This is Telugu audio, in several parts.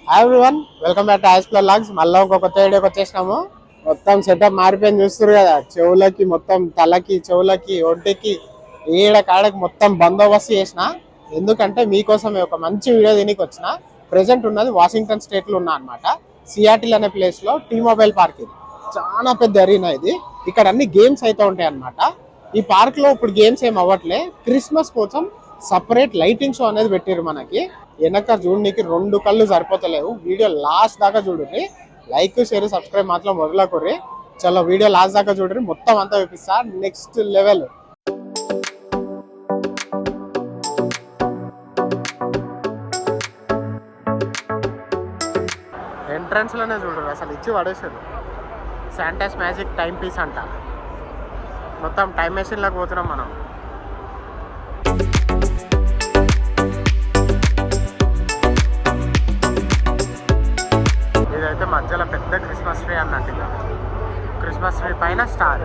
Hi everyone, welcome back to ఐస్ప్లర్ లాగ్స్. మళ్ళీ ఒక కొత్త వీడియోకి వచ్చేసినాము. మొత్తం సెటప్ మారిపోయింది, చూస్తారు కదా. చెవులకి మొత్తం, తలకి, చెవులకి, ఒంటికి, ఈడ కాడకి మొత్తం బందోబస్తు చేసిన. ఎందుకంటే మీకోసమే ఒక మంచి వీడియో దీనికి వచ్చిన. ప్రెసెంట్ ఉన్నది వాషింగ్టన్ స్టేట్ లో ఉన్నా అనమాట. సియాటిల్ అనే ప్లేస్ లో టీ మొబైల్ పార్క్. ఇది చాలా పెద్ద అరీనా. ఇది ఇక్కడ అన్ని గేమ్స్ అయితే ఉంటాయి అనమాట. ఈ పార్క్ లో ఇప్పుడు గేమ్స్ ఏం అవ్వట్లే. క్రిస్మస్ కోసం సపరేట్ లైటింగ్ షో అనేది పెట్టారు మనకి. వెనక చూడడానికి 2 కళ్ళు సరిపోతలేవు. వీడియో లాస్ట్ దాకా చూడండి. లైక్, షేర్, సబ్స్క్రైబ్ మాత్రం మొదలకొర్రి. చలో వీడియో లాస్ట్ దాకా చూడండి, మొత్తం అంతా చూపిస్తా. Next level. ఎంట్రన్స్ లోనే చూడరు, అసలు ఇచ్చి పడేసారు. శాంటాస్ మ్యాజిక్ టైం పీస్ అంట. మొత్తం టైం మెషిన్ లాగా పోతున్నాం మనం. ఇదైతే మధ్యలో పెద్ద క్రిస్మస్ ట్రీ అన్నట్టు. ఇక క్రిస్మస్ ట్రీ పైన స్టార్.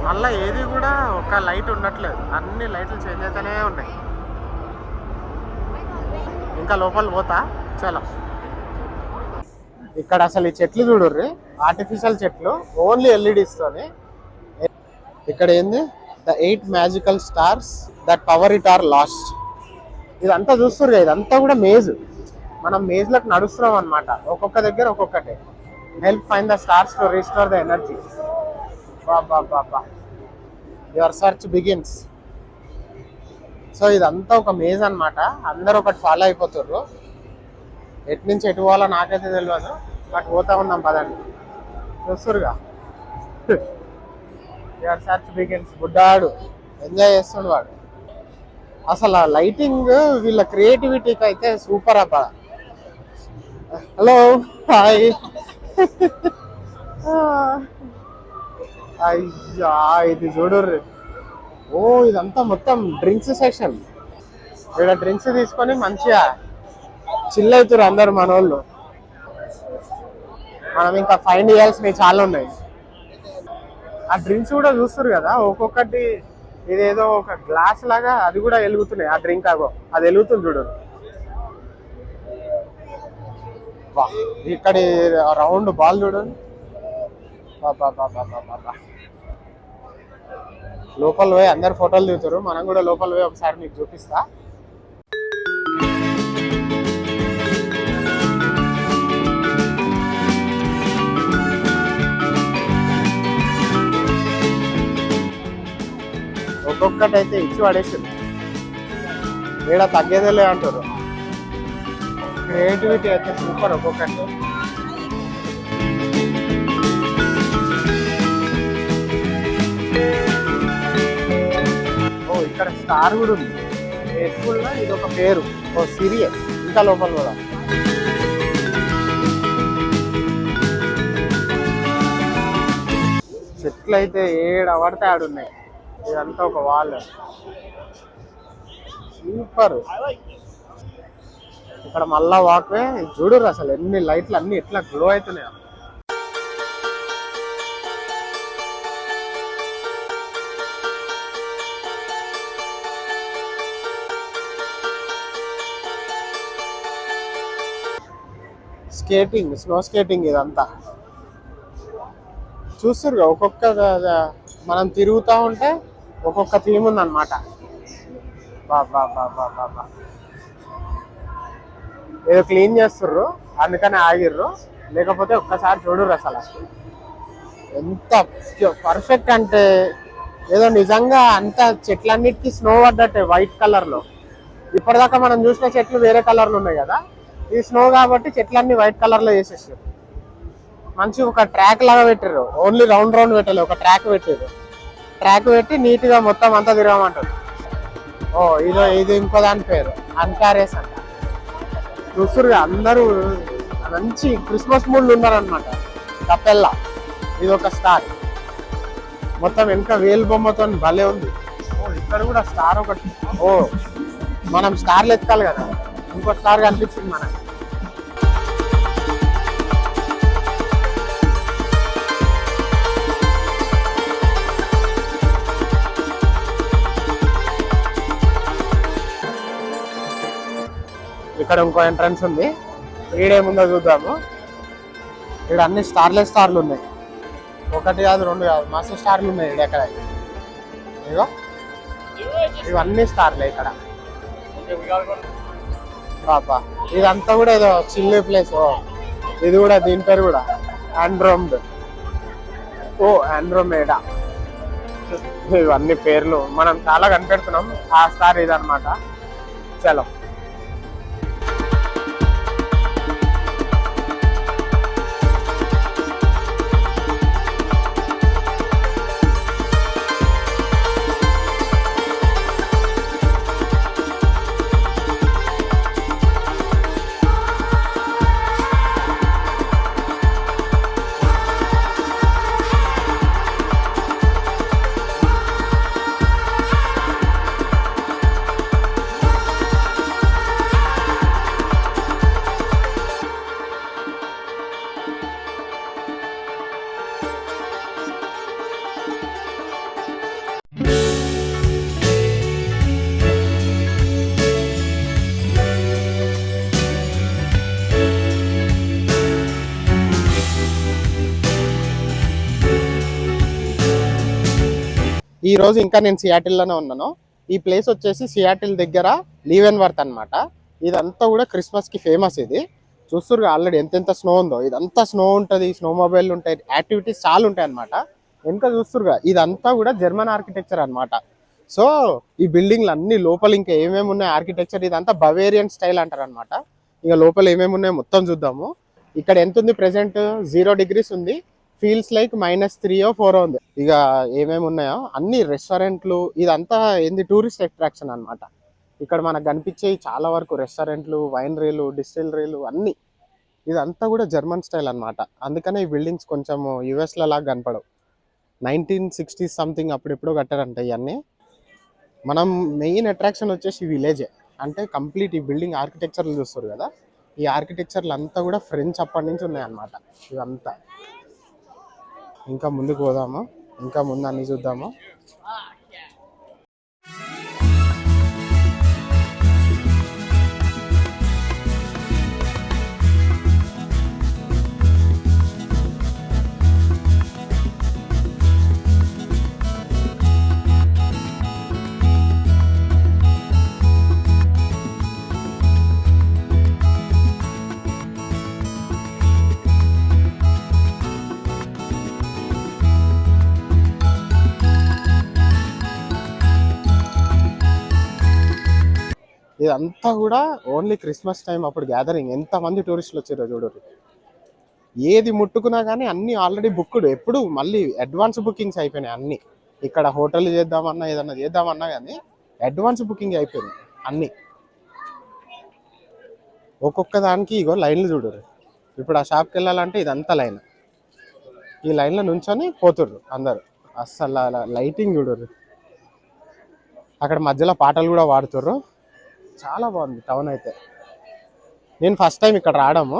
మళ్ళీ ఏది కూడా ఒక లైట్ ఉండట్లేదు, అన్ని లైట్లు చేంజ్ అవుతూనే ఉన్నాయి. ఇంకా లోపల పోతా. చలో. ఇక్కడ అసలు ఈ చెట్లు చూడుర్రి, ఆర్టిఫిషియల్ చెట్లు, ఓన్లీ ఎల్ఈడీస్తోని. ఇక్కడ ఏంది, the 8 magical stars that power it or last. ఇదంతా చూస్తుర్రు కదా, ఇదంతా కూడా మేజ్. మనం మేజ్లకు నడుస్తున్నాం అనమాట. ఒక్కొక్క దగ్గర ఒక్కొక్కటి. Help find the stars to restore the energy. Baba, your search begins. So ఇదంతా ఒక మేజ్ అనమాట. అందరూ ఒకటి ఫాలో అయిపోతుర్రు. ఎటు నుంచి ఎటు పోవాలో నాకైతే తెలియదు, బట్ పోతా ఉన్నాం పదండి. చూస్తురుగా, యువర్ సర్చ్ బిగిన్స్. బుడ్డాడు ఎంజాయ్ చేస్తుండు వాడు. అసలు ఆ లైటింగ్, వీళ్ళ క్రియేటివిటీకి అయితే సూపర్ అబ్బా. Hello, hi. అయ్యా, ఇది చూడుర్రి. ఓ, ఇదంతా మొత్తం డ్రింక్స్ సెక్షన్. ఇక్కడ డ్రింక్స్ తీసుకొని మంచిగా చిల్ అవుతారు అందరు మనోళ్ళు. మనం ఇంకా ఫైండ్ చేయాల్సినవి చాలా ఉన్నాయి. ఆ డ్రింక్స్ కూడా చూస్తారు కదా, ఒక్కొక్కటి ఇదేదో ఒక గ్లాస్ లాగా, అది కూడా వెలుగుతున్నాయి. ఆ డ్రింక్ ఆగో, అది వెలుగుతుంది చూడు. ఇక్కడ రౌండ్ బాల్ చూడండి. లోపల పోయి అందరు ఫోటోలు దిగుతారు. మనం కూడా లోపల పోయి ఒకసారి మీకు చూపిస్తా. ఒక్కొక్కటి అయితే ఇచ్చి పడేసారు. ఏడా తగ్గేదేలే అంటారు. క్రియేటివిటీ అయితే సూపర్ ఒక్కొక్కటి. ఓ, ఇక్కడ స్టార్ కూడా ఉంది. స్కూల్లో ఇది ఒక పేరు. ఓ, సీరియస్. ఇంకా లోపల కూడా చెట్లు అయితే ఏడ పడితే ఆడున్నాయి. ఇదంతా ఒక వాల్. సూపర్. ఇక్కడ మళ్ళా వాక్వే చూడరు. అసలు ఎన్ని లైట్లు అన్ని ఎట్లా గ్లో అవుతున్నాయో. స్కేటింగ్, స్నో స్కేటింగ్ ఇదంతా చూస్తురుగా. ఒక్కొక్క మనం తిరుగుతూ ఉంటే ఒక్కొక్క థీమ్ ఉందన్నమాట. బాబా, ఏదో క్లీన్ చేస్తుర్రు, అందుకని ఆగిర్రు. లేకపోతే ఒక్కసారి చూడరు. అసలు ఎంత పర్ఫెక్ట్ అంటే, ఏదో నిజంగా అంత చెట్లన్నిటికీ స్నో పడ్డట్టే వైట్ కలర్లో. ఇప్పటిదాకా మనం చూసిన చెట్లు వేరే కలర్లు ఉన్నాయి కదా, ఇది స్నో కాబట్టి చెట్లన్నీ వైట్ కలర్లో చేసేసారు. మంచి ఒక ట్రాక్ లాగా పెట్టారు. ఓన్లీ రౌండ్ రౌండ్ పెట్టాలి, ఒక ట్రాక్ పెట్టారు. ట్రాక్ పెట్టి నీట్గా మొత్తం అంతా తిరగమంటారు. ఓ, ఇది ఇంకో దాని పేరు అంకారేస్ అంట. చూస్తురుగా అందరూ మంచి క్రిస్మస్ మూడ్లు ఉన్నారనమాట. కపెల్లా ఇది ఒక స్టార్. మొత్తం వెనక వేలు బొమ్మతో భలే ఉంది. ఓ, ఇక్కడ కూడా స్టార్ ఒకటి. ఓ, మనం స్టార్లు ఎత్తాలి కదా, ఇంకో స్టార్ కనిపించింది మనకి. ఇక్కడ ఇంకో ఎంట్రన్స్ ఉంది. ఈడేముందో చూద్దాము. ఇక్కడ అన్ని స్టార్లు ఉన్నాయి. ఒకటి కాదు, రెండు కాదు, మస్తు స్టార్లు ఉన్నాయి ఇక్కడ. ఎక్కడ ఇగో ఇవన్నీ స్టార్లే ఇక్కడ. పాపా ఇదంతా కూడా ఏదో చిల్లీ ప్లేస్. ఇది కూడా దీని పేరు కూడా ఆండ్రోమేడా. ఇవన్నీ పేర్లు మనం చాలా కనిపెడుతున్నాం. ఆ స్టార్ ఇదన్నమాట. చలో ఈ రోజు ఇంకా నేను సియాటిల్లోనే ఉన్నాను. ఈ ప్లేస్ వచ్చేసి సియాటిల్ దగ్గర లీవెన్వర్త్ అనమాట. ఇదంతా కూడా క్రిస్మస్కి ఫేమస్. ఇది చూస్తున్నారు ఆల్రెడీ ఎంతెంత స్నో ఉందో. ఇదంతా స్నో ఉంటుంది, స్నో మొబైల్ ఉంటాయి, యాక్టివిటీస్ చాలా ఉంటాయి అనమాట. వెనుక చూస్తురుగా ఇదంతా కూడా జర్మన్ ఆర్కిటెక్చర్ అనమాట. సో ఈ బిల్డింగ్లు అన్ని లోపల ఇంకా ఏమేమి ఉన్నాయి ఆర్కిటెక్చర్, ఇదంతా బవేరియన్ స్టైల్ అంటారు అనమాట. ఇక లోపల ఏమేమి ఉన్నాయో మొత్తం చూద్దాము. ఇక్కడ ఎంత ఉంది ప్రెసెంట్? 0 degrees ఉంది. ఫీల్స్ లైక్ -3 or 4 ఉంది. ఇక ఏమేమి ఉన్నాయో అన్ని రెస్టారెంట్లు, ఇదంతా ఏంది టూరిస్ట్ అట్రాక్షన్ అనమాట. ఇక్కడ మనకు కనిపించేవి చాలా వరకు రెస్టారెంట్లు, వైనరీలు, డిస్టిలరీలు అన్నీ. ఇదంతా కూడా జర్మన్ స్టైల్ అనమాట. అందుకనే ఈ బిల్డింగ్స్ కొంచెం యుఎస్లో లాగా కనపడవు. 1960s సంథింగ్ అప్పుడెప్పుడో కట్టారంట ఇవన్నీ. మనం మెయిన్ అట్రాక్షన్ వచ్చేసి విలేజే. అంటే కంప్లీట్ ఈ బిల్డింగ్ ఆర్కిటెక్చర్లు చూస్తారు కదా, ఈ ఆర్కిటెక్చర్లు అంతా కూడా ఫ్రెంచ్ అప్పటి నుంచి ఉన్నాయన్నమాట ఇదంతా. ఇంకా ముందుకు పోదాము, ఇంకా ముందు అన్ని చూద్దాము. ఇదంతా కూడా ఓన్లీ క్రిస్మస్ టైం అప్పుడు గ్యాదరింగ్. ఎంతమంది టూరిస్టులు వచ్చారో చూడరు. ఏది ముట్టుకున్నా కానీ అన్నీ ఆల్రెడీ బుక్డ్. ఎప్పుడు మళ్ళీ అడ్వాన్స్ బుకింగ్స్ అయిపోయినాయి అన్నీ. ఇక్కడ హోటల్ చేద్దామన్నా ఏదన్నా చేద్దామన్నా కానీ అడ్వాన్స్ బుకింగ్ అయిపోయింది అన్నీ. ఒక్కొక్క దానికి ఇగో లైన్లు చూడరు. ఇప్పుడు ఆ షాప్కి వెళ్ళాలంటే ఇదంతా లైన్. ఈ లైన్లో నుంచొని పోతుర్రు అందరు. అస్సలు లైటింగ్ చూడరు. అక్కడ మధ్యలో పాటలు కూడా పాడుతుర్రు. చాలా బాగుంది టౌన్ అయితే. నేను ఫస్ట్ టైం ఇక్కడ రావడము,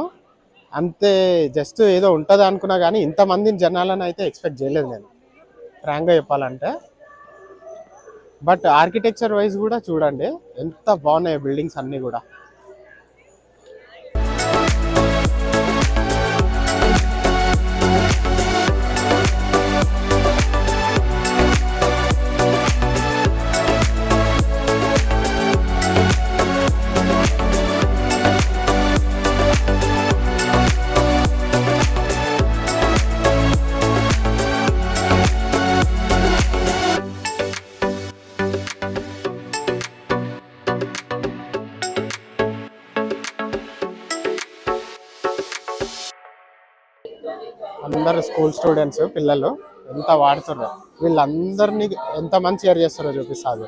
అంతే జస్ట్ ఏదో ఉంటుంది అనుకున్నా కానీ ఇంతమందిని జనాలను అయితే ఎక్స్పెక్ట్ చేయలేదు నేను, ఫ్రాంక్గా చెప్పాలంటే. బట్ ఆర్కిటెక్చర్ వైజ్ కూడా చూడండి ఎంత బాగున్నాయి బిల్డింగ్స్ అన్నీ కూడా. అందరు స్కూల్ స్టూడెంట్స్ పిల్లలు ఎంత వాడుతున్నారు. వీళ్ళందరినీ ఎంతమంది చేర్ చేస్తారో చూపిస్తారు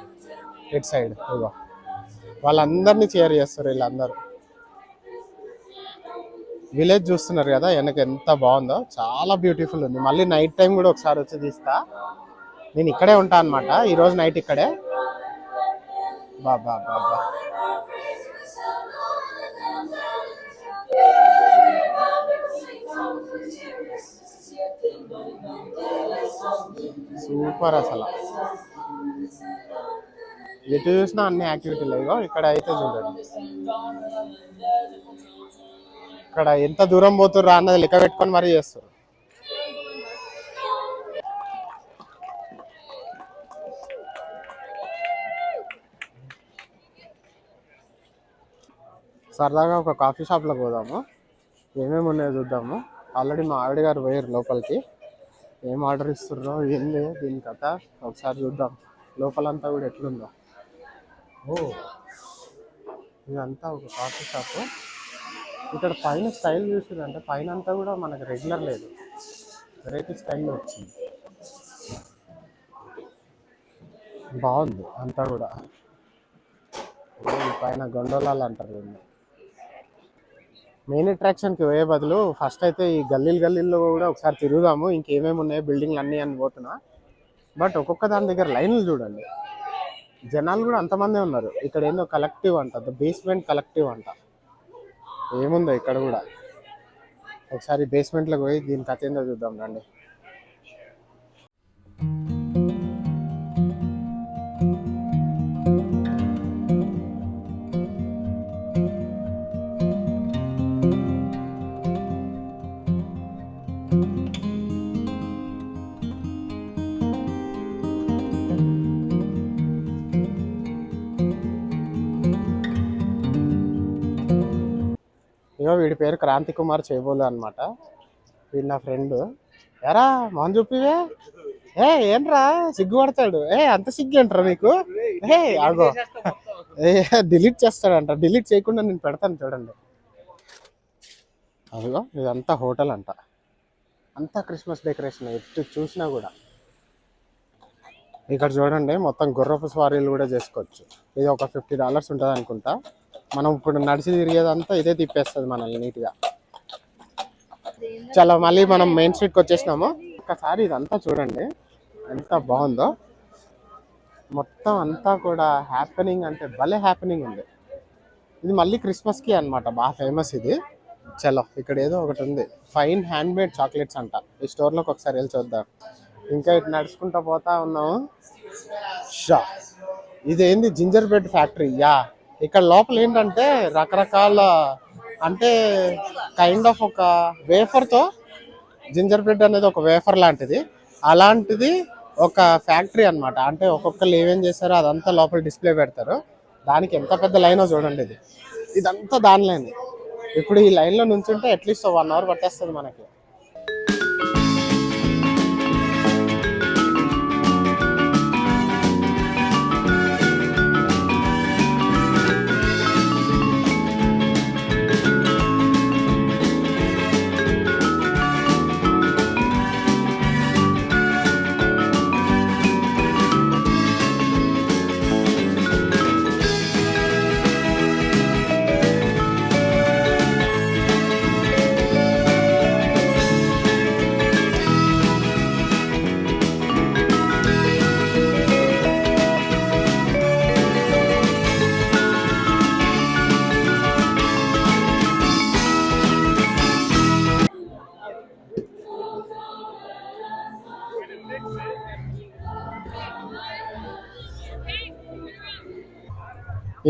ఇటు సైడ్. ఇగో వాళ్ళందరినీ చేర్ చేస్తారు వీళ్ళందరూ. విలేజ్ చూస్తున్నారు కదా వెనక ఎంత బాగుందో, చాలా బ్యూటిఫుల్ ఉంది. మళ్ళీ నైట్ టైం కూడా ఒకసారి వచ్చి తీస్తా. నేను ఇక్కడే ఉంటా అనమాట ఈరోజు నైట్ ఇక్కడే. బాబా బాబా సూపర్ అసలు. ఎటు చూసినా అన్ని యాక్టివిటీలు ఇగో ఇక్కడ అయితే చూడండి. ఇక్కడ ఎంత దూరం పోతుర్రా అన్నది లెక్క పెట్టుకొని మరీ చేస్తారు. సరదాగా ఒక కాఫీ షాప్లోకి పోదాము, ఏమేమి ఉన్నాయో చూద్దాము. ఆల్రెడీ మా ఆవిడ గారు పోయారు లోపలికి. ఏం ఆర్డర్ ఇస్తుర్రో ఏంది దీని కథ ఒకసారి చూద్దాం. లోపలంతా కూడా ఎట్లుందో. ఓ, ఇదంతా ఒక కాఫీ షాప్. ఇక్కడ పైన స్టైల్ చూసిందంటే పైన అంతా కూడా మనకు రెగ్యులర్ లేదు, వెరైటీ స్టైల్లో వచ్చింది. బాగుంది అంతా కూడా. పైన గొండోలాలు అంటారు. మెయిన్ అట్రాక్షన్కి పోయే బదులు ఫస్ట్ అయితే ఈ గల్లీల్లో కూడా ఒకసారి తిరుగుదాము, ఇంకేమేమి ఉన్నాయో బిల్డింగ్లు అన్నీ అని పోతున్నా. బట్ ఒక్కొక్క దాని దగ్గర లైన్లు చూడండి, జనాలు కూడా అంతమందే ఉన్నారు. ఇక్కడ ఏందో కలెక్టివ్ అంట, ద బేస్మెంట్ కలెక్టివ్ అంట. ఏముందో ఇక్కడ కూడా ఒకసారి బేస్మెంట్లోకి పోయి దీని కథ ఏందో చూద్దాం రండి. ఇగో వీడి పేరు క్రాంతి కుమార్ చేయబోలే అనమాట. వీడు నా ఫ్రెండ్. ఎరా మొహం చూపివే, ఏంట్రా సిగ్గుపడతాడు. అంత సిగ్గు ఏంట్రా నీకు? ఆగో, డిలీట్ చేస్తాడంట. డిలీట్ చేయకుండా నేను పెడతాను చూడండి. అదిగో ఇదంతా హోటల్ అంట, అంతా క్రిస్మస్ డెకరేషన్ ఎటు చూసినా కూడా. ఇక్కడ చూడండి మొత్తం గుర్రపు స్వారీలు కూడా చేసుకోవచ్చు. ఇది ఒక $50 ఉంటుంది అనుకుంటా. మనం ఇప్పుడు నడిచి తిరిగేదంతా ఇదే తిప్పేస్తుంది మనల్ని నీట్గా. చాలా మళ్ళీ మనం మెయిన్ స్ట్రీట్కి వచ్చేసినాము. ఒకసారి ఇదంతా చూడండి ఎంత బాగుందో. మొత్తం అంతా కూడా హ్యాపెనింగ్ అంటే భలే హ్యాపెనింగ్ ఉంది. ఇది మళ్ళీ క్రిస్మస్కి అనమాట, బాగా ఫేమస్ ఇది. చలో ఇక్కడ ఏదో ఒకటి ఉంది, ఫైన్ హ్యాండ్మేడ్ చాక్లెట్స్ అంట. ఈ స్టోర్లోకి ఒకసారి వెళ్ళి చూద్దాం. ఇంకా ఇటు నడుచుకుంటూ పోతా ఉన్నాము. షా, ఇదేంది జింజర్ బ్రెడ్ ఫ్యాక్టరీ. యా, ఇక్కడ లోపల ఏంటంటే రకరకాల అంటే కైండ్ ఆఫ్ ఒక వేఫర్తో, జింజర్ బ్రెడ్ అనేది ఒక వేఫర్ లాంటిది, అలాంటిది ఒక ఫ్యాక్టరీ అనమాట. అంటే ఒక్కొక్కరు ఏమేం చేస్తారో అదంతా లోపల డిస్ప్లే పెడతారు. దానికి ఎంత పెద్ద లైనో చూడండి. ఇదంతా దాని లైన్. ఇప్పుడు ఈ లైన్లో నుంచుంటే అట్లీస్ట్ 1 hour పట్టేస్తుంది మనకి.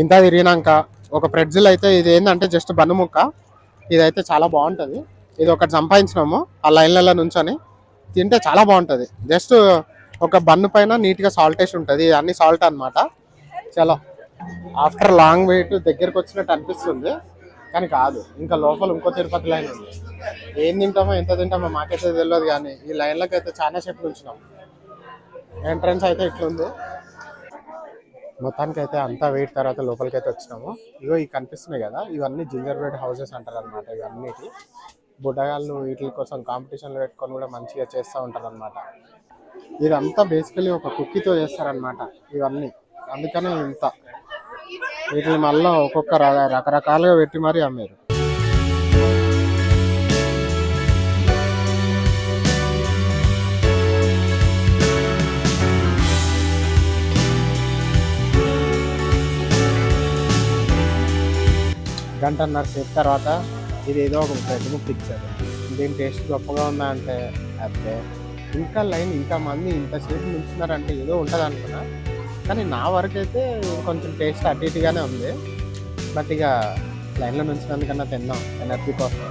ఇంత తిరిగినాక ఒక ప్రెట్జిల్ అయితే, ఇది ఏంటంటే జస్ట్ బన్ను ముక్క. ఇదైతే చాలా బాగుంటుంది. ఇది ఒకటి సంపాదించినాము ఆ లైన్లలో నుంచొని తింటే చాలా బాగుంటుంది. జస్ట్ ఒక బన్ను పైన నీట్గా సాల్ట్ వేసి ఉంటుంది. అన్ని సాల్ట్ అనమాట. చలో, ఆఫ్టర్ లాంగ్ వెయిట్ దగ్గరకు వచ్చినట్టు అనిపిస్తుంది, కానీ కాదు. ఇంకా లోపల ఇంకో తిరుపతి లైన్ ఉంది. ఏం తింటామో ఎంత తింటామో మాకైతే తెలియదు, కానీ ఈ లైన్లోకి అయితే చాలా సేపు నుంచినాం. ఎంట్రన్స్ అయితే ఇట్లుంది. మొత్తానికి అయితే అంతా వెయిట్ తర్వాత లోపలికి అయితే వచ్చినాము. ఇగో ఈ కనిపిస్తున్నాయి కదా, ఇవన్నీ జింజర్ బ్రెడ్ హౌసెస్ అంటారు అనమాట. ఇవన్నిటి బుడ్డగాళ్ళు వీటి కోసం కాంపిటీషన్లు పెట్టుకొని కూడా మంచిగా చేస్తూ ఉంటారు అనమాట. ఇదంతా బేసికలీ ఒక కుక్కీతో చేస్తారనమాట ఇవన్నీ. అందుకనే ఇంత వీటిని మళ్ళీ ఒక్కొక్క రకరకాలుగా పెట్టి మరీ అమ్మారు. గంటన్నర సేపు తర్వాత ఇది ఏదో ఒక బ్రెడ్ ముక్క ఇచ్చారు. దీని టేస్ట్ గొప్పగా ఉందా అంటే అదే. ఇంకా లైన్, ఇంకా మంది ఇంతసేపు నిల్చున్నారంటే ఏదో ఉంటుంది అనుకున్నా. కానీ నా వరకు అయితే కొంచెం టేస్ట్ అటు ఇటుగానే ఉంది. బట్ ఇక లైన్లో నుంచినందుకన్నా తిందాం ఎనర్జీ కోసం.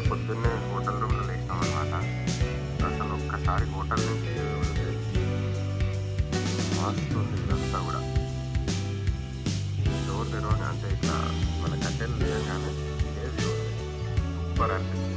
పొద్దున్నే హోటల్ రూమ్లో లేచినాం అనమాట. అసలు ఒక్కసారి హోటల్ నుంచి వస్తుంది ఇదంతా కూడా. డోర్ తెరవగా అంటే ఇట్లా మన కట్టెలు లేగానే సూపర్ అనిపిస్తుంది.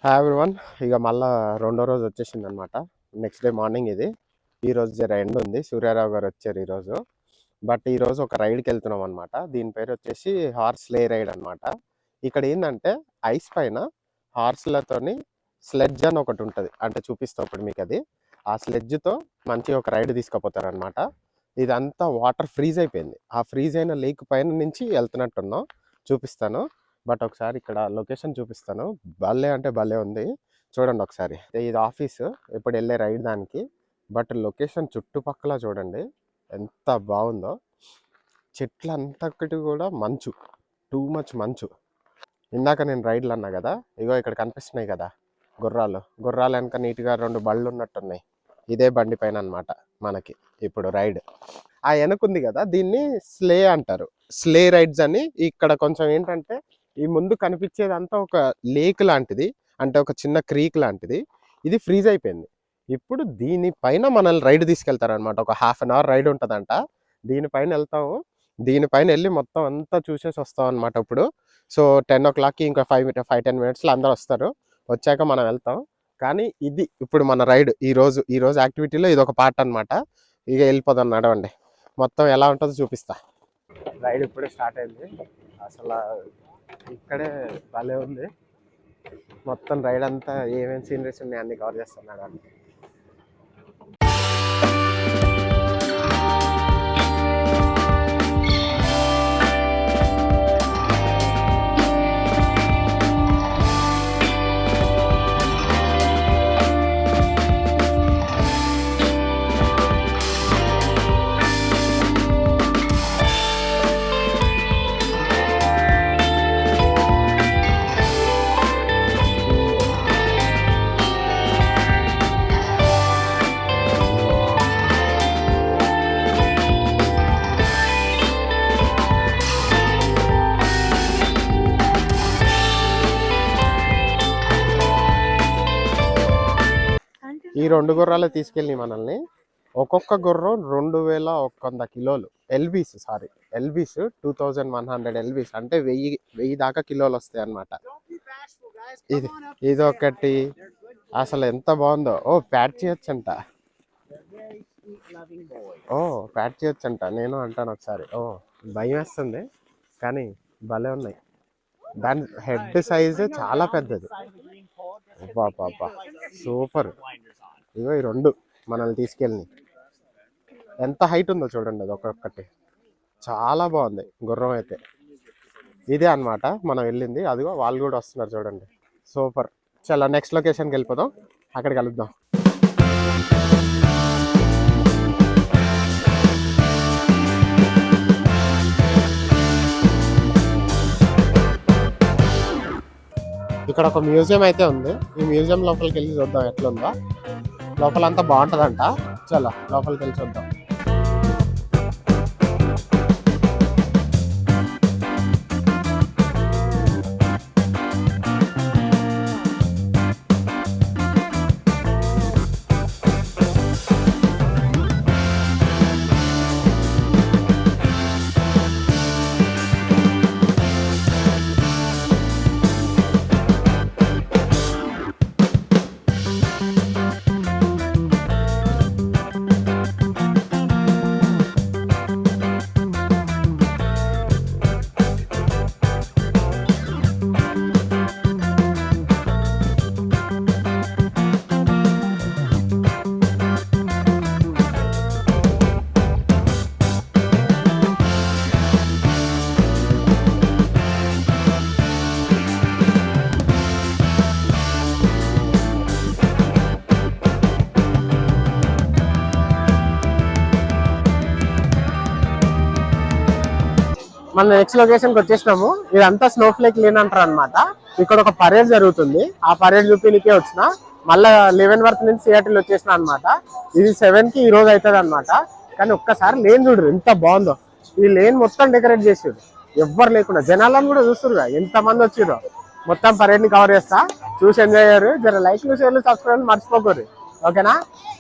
హాయ్ ఎవ్రీవన్, ఇక మళ్ళీ రెండో రోజు వచ్చేసింది అనమాట. నెక్స్ట్ డే మార్నింగ్ ఇది. ఈరోజు జర ఎండ్ ఉంది, సూర్యారావు గారు వచ్చారు ఈరోజు. బట్ ఈరోజు ఒక రైడ్కి వెళ్తున్నాం అనమాట. దీని పేరు వచ్చేసి హార్స్ స్లే రైడ్ అనమాట. ఇక్కడ ఏంటంటే ఐస్ పైన హార్స్లతోని స్లెడ్జ్ అని ఒకటి ఉంటుంది, అంటే చూపిస్తాం ఇప్పుడు మీకు అది. ఆ స్లెడ్జ్తో మంచిగా ఒక రైడ్ తీసుకుపోతారు అనమాట. ఇదంతా వాటర్ ఫ్రీజ్ అయిపోయింది. ఆ ఫ్రీజ్ అయిన లేక్ పైన నుంచి వెళ్తున్నట్టున్నాం, చూపిస్తాను. బట్ ఒకసారి ఇక్కడ లొకేషన్ చూపిస్తాను. భలే అంటే భలే ఉంది, చూడండి ఒకసారి. ఇది ఆఫీసు, ఇప్పుడు వెళ్ళే రైడ్ దానికి. బట్ లొకేషన్ చుట్టుపక్కల చూడండి ఎంత బాగుందో. చెట్లు అంతటి కూడా మంచు, టూ మచ్ మంచు. ఇందాక నేను రైడ్లు అన్నా కదా, ఇగో ఇక్కడ కనిపిస్తున్నాయి కదా గుర్రాలు. గుర్రాలు వెనక నీట్గా 2 బళ్ళు ఉన్నట్టున్నాయి. ఇదే బండి పైన అనమాట మనకి ఇప్పుడు రైడ్. ఆ వెనకుంది కదా, దీన్ని స్లే అంటారు, స్లే రైడ్స్ అని. ఇక్కడ కొంచెం ఏంటంటే ఈ ముందు కనిపించేదంతా ఒక లేక్ లాంటిది, అంటే ఒక చిన్న క్రీక్ లాంటిది. ఇది ఫ్రీజ్ అయిపోయింది. ఇప్పుడు దీనిపైన మనల్ని రైడ్ తీసుకెళ్తారనమాట. ఒక ½ అన్ అవర్ రైడ్ ఉంటుందంట. దీనిపైన వెళ్తాము. దీనిపైన వెళ్ళి మొత్తం అంతా చూసేసి వస్తాం అనమాట. ఇప్పుడు సో 10 o'clockకి ఇంకా 5-10 minutesలో అందరూ వస్తారు. వచ్చాక మనం వెళ్తాం. కానీ ఇది ఇప్పుడు మన రైడ్ ఈరోజు యాక్టివిటీలో ఇది ఒక పార్ట్ అనమాట. ఇక వెళ్ళిపోదాం, నడవండి. మొత్తం ఎలా ఉంటుందో చూపిస్తా. రైడ్ ఇప్పుడే స్టార్ట్ అయింది. అసలు ఇక్కడే భలే ఉంది. మొత్తం రైడ్ అంతా ఏమేమి సీనరీస్ ఉన్నాయి అన్ని కవర్ చేస్తున్నాడు అని. ఈ 2 గుర్రాలు తీసుకెళ్ళి మనల్ని. ఒక్కొక్క గుర్రం 2100 కిలోలు. ఎల్బీస్ 2100 ఎల్బీస్, అంటే 1000 దాకా కిలోలు వస్తాయి అన్నమాట. ఇది ఒకటి. అసలు ఎంత బాగుందో. ప్యాట్ చేయొచ్చంట. ప్యాట్ చేయొచ్చంట. నేను అంటాను ఒకసారి. భయం వేస్తుంది కానీ భలే ఉన్నాయి. దాని హెడ్ సైజ్ చాలా పెద్దది. బాబా సూపర్. ఇగో ఈ 2 మనల్ని తీసుకెళ్ళి. ఎంత హైట్ ఉందో చూడండి, అది ఒక్కొక్కటి. చాలా బాగుంది గుర్రం అయితే. ఇదే అనమాట మనం వెళ్ళింది. అదిగో వాళ్ళు కూడా వస్తున్నారు చూడండి. సూపర్. చాలా నెక్స్ట్ లొకేషన్కి వెళ్ళిపోదాం, అక్కడ కలుద్దాం. ఇక్కడ ఒక మ్యూజియం అయితే ఉంది. ఈ మ్యూజియం లోపలికి వెళ్ళి చూద్దాం ఎట్లుందో. లోపలంతా బాగుంటుందంట. చాలా లోపలికి వెళ్ళి చూద్దాం. మన నెక్స్ట్ లొకేషన్ కి వచ్చేసినాము. ఇదంతా స్నో ఫ్లేక్ లేన్ అంటారు అనమాట. ఇక్కడ ఒక పరేడ్ జరుగుతుంది. ఆ పరేడ్ చూపినికే వచ్చిన. మళ్ళా 11 వరకు నుంచి సియాటిల్ వచ్చేసిన అనమాట. ఇది 7 కి ఈ రోజు అవుతుంది అనమాట. కానీ ఒక్కసారి లేన్ చూడరు ఎంత బాగుందో. ఈ లేన్ మొత్తం డెకరేట్ చేసారు, ఎవ్వరు లేకుండా. జనాలను కూడా చూస్తురుగా ఎంత మంది వచ్చిర్రో. మొత్తం పరేడ్ ని కవర్ చేస్తా, చూసి ఎంజాయ్ అయ్యారు. జర లైక్లు షేర్లు సబ్స్క్రైబ్ మర్చిపోకూరు. ఓకేనా,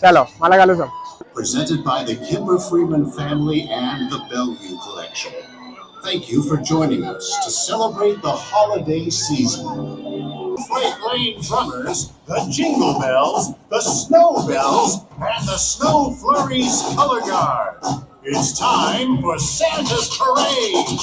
చలో మళ్ళా కలుద్దాం. Presented by the Kimber Freeman family and the Bellevue Collection. Thank you for joining us to celebrate the holiday season. Flake Lane drummers, the Jingle Bells, the Snow Bells, and the Snow Flurries Color Guard. It's time for Santa's Parade!